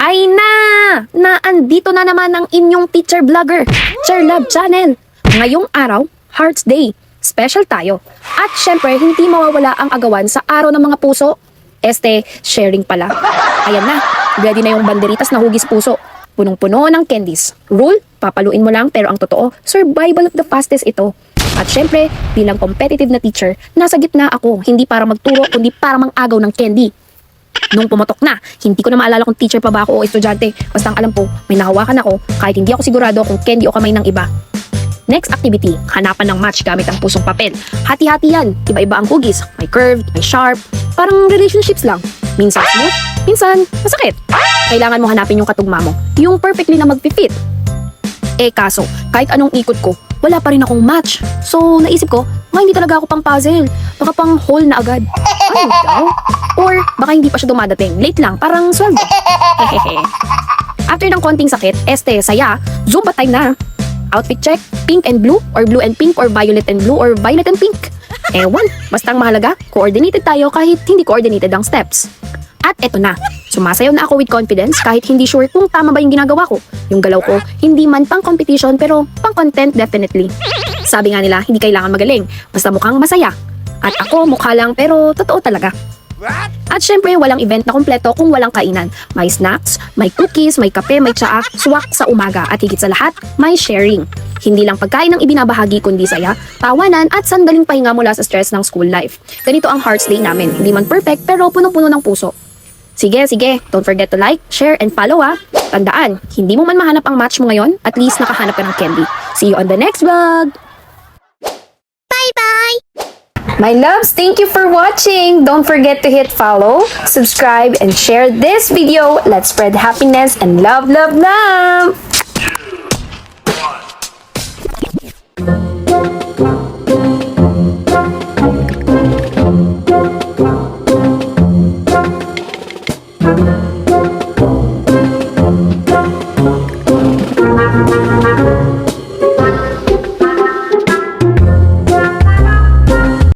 Ay andito na naman ang inyong teacher vlogger, Teacher Love Channel. Ngayong araw, Hearts Day. Special tayo. At syempre, hindi mawawala ang agawan sa araw ng mga puso. Sharing pala. Ayan na, ready na yung banderitas na hugis puso. Punong-puno ng candies. Rule, papaluin mo lang pero ang totoo, survival of the fastest ito. At syempre, bilang competitive na teacher, nasa gitna ako, hindi para magturo, kundi para mang-agaw ng candy. Nung pumotok na, hindi ko na maalala kung teacher pa ba ako o estudyante. Basta ang alam ko, may nahawakan ako kahit hindi ako sigurado kung candy o kamay ng iba. Next activity, hanapan ng match gamit ang pusong papel. Hati-hati yan, iba-iba ang hugis. May curved, may sharp, parang relationships lang. Minsan smooth, minsan masakit. Kailangan mo hanapin yung katugma mo, yung perfectly na mag-fit. Kaso, kahit anong ikot ko, wala pa rin akong match. So, naisip ko, hindi talaga ako pang puzzle. Baka pang hole na agad. Ano daw? Or baka hindi pa siya dumadating. Late lang, parang sweldo. Hehehe. After ng konting sakit, saya, Zumba time na. Outfit check, pink and blue, or blue and pink, or violet and blue, or violet and pink. Ewan, basta ang mahalaga, coordinated tayo kahit hindi coordinated ang steps. At eto na, sumasayaw na ako with confidence kahit hindi sure kung tama ba yung ginagawa ko. Yung galaw ko, hindi man pang competition pero pang content definitely. Sabi nga nila, hindi kailangan magaling, basta mukhang masaya. At ako, mukha lang pero totoo talaga. At syempre, walang event na kumpleto kung walang kainan. May snacks, may cookies, may kape, may tsaa, swak sa umaga. At higit sa lahat, may sharing. Hindi lang pagkain ang ibinabahagi kundi saya, tawanan at sandaling pahinga mula sa stress ng school life. Ganito ang Hearts Day namin. Hindi man perfect pero puno-puno ng puso. Sige, don't forget to like, share, and follow Tandaan, hindi mo man mahanap ang match mo ngayon, at least nakahanap ka ng candy. See you on the next vlog! Bye-bye! My loves, thank you for watching! Don't forget to hit follow, subscribe, and share this video. Let's spread happiness and love, love, love!